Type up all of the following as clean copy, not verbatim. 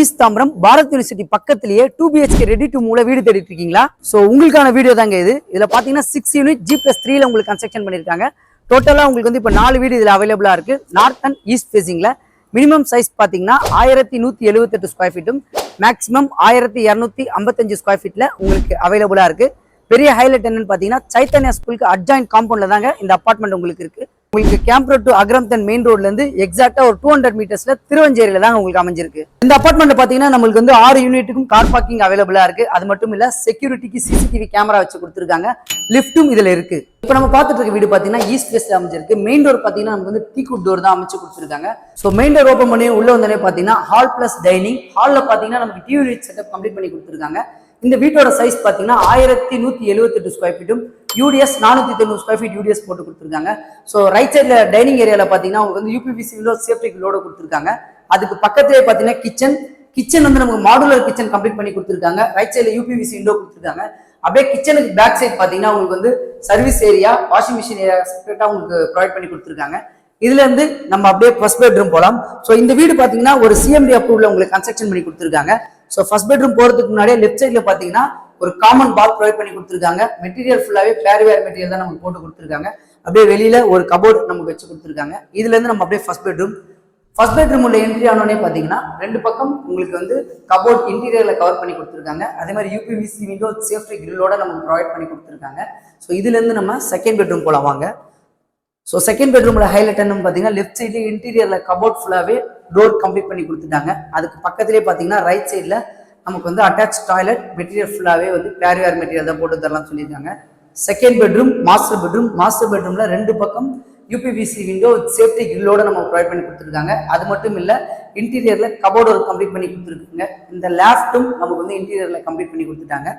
East Tambaram Bharat university பக்கத்திலேயே 2 BHK ready to move வீடு தேடிட்டு இருக்கீங்களா? சோ உங்களுக்கான வீடியோ தாங்க இது. இதுல பாத்தீங்கன்னா 6 யூனிட் G+3 ல உங்களுக்கு கன்ஸ்ட்ரக்ஷன் பண்ணிருக்காங்க. டோட்டலா உங்களுக்கு வந்து இப்ப 4 வீடு இதுல அவைலபிளா இருக்கு. நார்த் அண்ட் ஈஸ்ட் ஃபேசிங்ல மினிமம் சைஸ் பாத்தீங்கன்னா 1178 ஸ்கொயர் ஃபீட்டும் மேக்ஸிமம் 1255 ஸ்கொயர் ஃபீட்ல உங்களுக்கு அவைலபிளா இருக்கு. பெரிய ஹைலைட் என்னன்னு பாத்தீங்கன்னா சைத்தன்யா ஸ்கூலுக்கு அட்ஜாயின்ட் காம்பவுண்ட்ல தாங்க இந்த அபார்ட்மெண்ட் உங்களுக்கு இருக்கு. உங்களுக்கு கேம்ப் ரோட் டு அக்ரம்தன் மெயின் ரோட்ல இருந்து எக்ஸாக்டா ஒரு 200 மீட்டர்ஸ்ல திருவஞ்சேரியில தான் உங்களுக்கு அமைஞ்சிருக்கு. இந்த அபார்ட்மெண்ட்ல பாத்தீங்கன்னா நம்மளுக்கு வந்து 6 யூனிட்டுக்கும் கார் பார்க்கிங் அவைலபிளா இருக்கு. அது மட்டும் இல்ல செக்யூரிட்டிக்கு CCTV கேமரா வச்சு கொடுத்துருக்காங்க. லிஃப்ட்டும் இதுல இருக்கு. இப்ப நம்ம பார்த்துட்டு இருக்க வீடு பாத்தீங்கன்னா ஈஸ்ட் ஃபேஸ்ல அமைஞ்சிருக்கு. மெயின் டோர் பாத்தீங்கன்னா நமக்கு வந்து டீக்குட் டோர் தான் அமைச்சு கொடுத்துருக்காங்க. சோ மெயின் டோர் ஓபன் பண்ணி உள்ள வந்தோடனே பாத்தீங்கன்னா ஹால் பிளஸ் டைனிங். ஹால்ல பாத்தீங்கன்னா நமக்கு டிவி யூனிட் செட்டப் கம்ப்ளீட் பண்ணி கொடுத்துருக்காங்க. இந்த வீட்டோட சைஸ் பாத்தீங்கன்னா 1178 ஸ்கொயர் ஃபீட்டும் UDS 490 ஸ்கொயர் ஃபீட் UDS போட்டு கொடுத்துருக்காங்க. ஸோ ரைட் சைட்ல டைனிங் ஏரியால பாத்தீங்கன்னா உங்களுக்கு வந்து UPVC விண்டோ சேஃப்டி விண்டோட கொடுத்துருக்காங்க. அதுக்கு பக்கத்திலே பாத்தீங்கன்னா கிச்சன் வந்து நமக்கு மாடுலர் கிச்சன் கம்ப்ளீட் பண்ணி கொடுத்துருக்காங்க. ரைட் சைட்ல UPVC விண்டோ கொடுத்துருக்காங்க. அப்படியே கிச்சனுக்கு பேக் சைட் பாத்தீங்கன்னா உங்களுக்கு வந்து service area, washing machine area செப்பரேட்டா உங்களுக்கு ப்ரொவைட் பண்ணி கொடுத்துருக்காங்க. இதுல இருந்து நம்ம அப்படியே ஃபர்ஸ்ட் பெட்ரூம் போலாம். ஸோ இந்த வீடு பாத்தீங்கன்னா ஒரு CMD அப்ரூவ்ல உங்களுக்கு கன்ஸ்ட்ரக்ஷன் பண்ணி கொடுத்துருக்காங்க. ஸோ ஃபர்ஸ்ட் பெட்ரூம் போறதுக்கு முன்னாடியே லெஃப்ட் சைட்ல பாத்தீங்கன்னா ஒரு காமன் பாத் ப்ரொவைட் பண்ணி கொடுத்துருக்காங்க. மெட்டீரியல் ஃபுல்லாவே பேர்வேர் மெட்டீரியல் தான் நமக்கு போட்டு கொடுத்துருக்காங்க. அப்படியே வெளியில ஒரு கபோர்ட் நமக்கு வச்சு கொடுத்துருக்காங்க. இதுல இருந்து நம்ம அப்படியே ஃபர்ஸ்ட் பெட்ரூம் உள்ள என்ட்ரி ஆனோடனே பாத்தீங்கன்னா ரெண்டு பக்கம் உங்களுக்கு வந்து கபோர்ட் இன்டீரியர்ல கவர் பண்ணி கொடுத்துருக்காங்க. அதே மாதிரி UPVC விண்டோ சேஃப்டி கிரில்லோட நமக்கு ப்ரொவைட் பண்ணி கொடுத்துருக்காங்க. ஸோ இதுல இருந்து நம்ம செகண்ட் பெட்ரூம் போலாம் வாங்க. ஸோ செகண்ட் பெட்ரூம்ல ஹைலைட் என்னன்னு பாத்தீங்கன்னா லெஃப்ட் சைட்ல இன்டீரியர்ல கபோர்ட் ஃபுல்லாவே டோர் கம்ப்ளீட் பண்ணி கொடுத்துட்டாங்க. அதுக்கு பக்கத்திலே பாத்தீங்கன்னா ரைட் சைட்ல நமக்கு வந்து அட்டாச் டாய்லெட் மெட்டீரியல் ஃபுல்லாவே வந்து பேர்வேர் மெட்டீரியல் தான் போட்டு தரலாம் சொல்லியிருக்காங்க. செகண்ட் பெட்ரூம் மாஸ்டர் பெட்ரூம்ல ரெண்டு பக்கம் UPVC விண்டோ சேஃப்டி கிரில்லோட நம்ம ப்ரொவைட் பண்ணி கொடுத்துருக்காங்க. அது மட்டும் இல்ல இன்டீரியர்ல கபோர்ட் ஒரு கம்ப்ளீட் பண்ணி கொடுத்துருக்காங்க. இந்த லேஃப்டும் நமக்கு வந்து இன்டீரியர்ல கம்ப்ளீட் பண்ணி கொடுத்துட்டாங்க.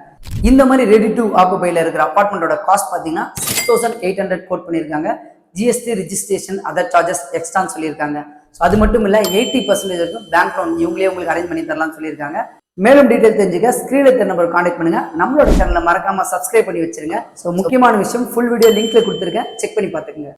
இந்த மாதிரி ரெடி டு ஆக்குபைல இருக்கிற அபார்ட்மெண்டோட காஸ்ட் பாத்தீங்கன்னா 6800 கோட் பண்ணியிருக்காங்க. GST ரிஜிஸ்ட்ரேஷன் அதர் சார்ஜஸ் எக்ஸ்ட்ரான்னு சொல்லியிருக்காங்க. ஸோ அது மட்டும் இல்ல 80% இருக்கும் பேங்க் லோன் இவங்களே உங்களுக்கு அரேஞ்ச் பண்ணி தரலாம்னு சொல்லியிருக்காங்க. மேலும் டீடைல் தெரிஞ்சுக்க ஸ்கிரீன்ல தெரிய நம்பர் கான்டாக்ட் பண்ணுங்க. நம்மளோட சேனலை மறக்காம சப்ஸ்கிரைப் பண்ணி வச்சிருங்க. ஸோ முக்கியமான விஷயம் ஃபுல் வீடியோ லிங்க்ல கொடுத்துருக்கேன், செக் பண்ணி பார்த்துக்கங்க.